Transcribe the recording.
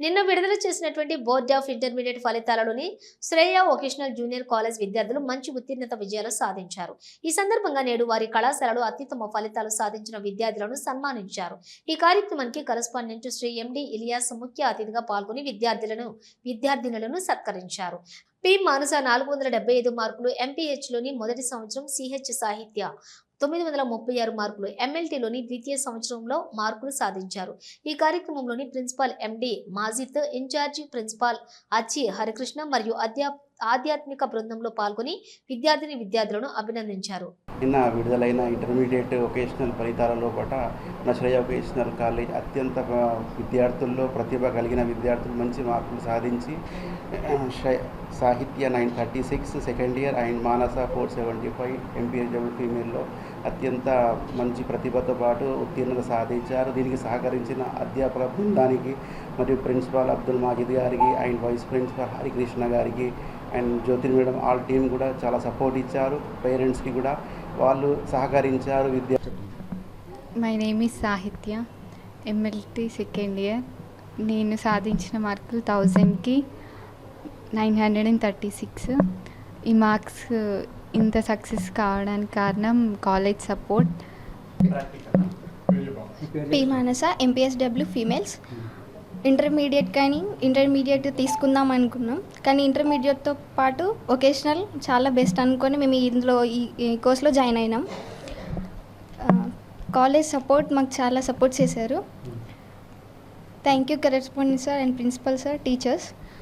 నిన్న విడుదల చేసినటువంటి బోర్డ్ ఆఫ్ ఇంటర్మీడియట్ ఫలితాలలోని శ్రేయ వొకేషనల్ జూనియర్ కాలేజ్ విద్యార్థులు మంచి ఉత్తీర్ణత విజయాలు సాధించారు. ఈ సందర్భంగా నేడు వారి కళాశాలలో అత్యుత్తమ ఫలితాలు సాధించిన విద్యార్థులను సన్మానించారు. ఈ కార్యక్రమానికి కరెస్పాండెంట్ శ్రీ ఎండి ఇలియాస్ ముఖ్య అతిథిగా పాల్గొని విద్యార్థినులను సత్కరించారు. పి మానస 475 మార్కులు, ఎంపీహెచ్లోని మొదటి సంవత్సరం, సిహెచ్ సాహిత్య 936 మార్కులు, ఎంఎల్టీలోని ద్వితీయ సంవత్సరంలో మార్కులు సాధించారు. ఈ కార్యక్రమంలోని ప్రిన్సిపాల్ ఎండి మాజిద్, ఇన్ఛార్జి ప్రిన్సిపాల్ అచ్చి హరికృష్ణ మరియు ఆధ్యాత్మిక బృందంలో పాల్గొని విద్యార్థులను అభినందించారు. నిన్న విడుదలైన ఇంటర్మీడియట్ వొకేషనల్ ఫలితాలలో పాట నా శ్రేయ వొకేషనల్ కాలేజ్ అత్యంత విద్యార్థుల్లో ప్రతిభ కలిగిన విద్యార్థులు మంచి మార్కులు సాధించి Sahitya 936 second year and Manasa 475 MPHW ఫీమేల్లో అత్యంత మంచి ప్రతిభతో పాటు ఉత్తీర్ణత సాధించారు. దీనికి సహకరించిన అధ్యాపక బృందానికి మరియు ప్రిన్సిపాల్ అబ్దుల్ మాజిద్ గారికి అండ్ వైస్ ప్రిన్సిపాల్ హరికృష్ణ గారికి and Jyothi madam all team కూడా చాలా సపోర్ట్ ఇచ్చారు. పేరెంట్స్కి కూడా వాళ్ళు సహకరించారు. My name is Sahitya, MLT second year. నేను సాధించిన మార్కులు 1000కి 936. ఈ మార్క్స్ ఇంత సక్సెస్ కావడానికి కారణం కాలేజ్ సపోర్ట్. పి మానస, ఎంపీఎస్డబ్ల్యూ ఫీమేల్స్. ఇంటర్మీడియట్ తీసుకుందాం అనుకున్నాం, కానీ ఇంటర్మీడియట్తో పాటు వొకేషనల్ చాలా బెస్ట్ అనుకొని మేము ఇందులో ఈ కోర్స్లో జాయిన్ అయినాం. కాలేజ్ సపోర్ట్ మాకు చాలా సపోర్ట్ చేశారు. Thank you correspondent sir and principal sir, teachers.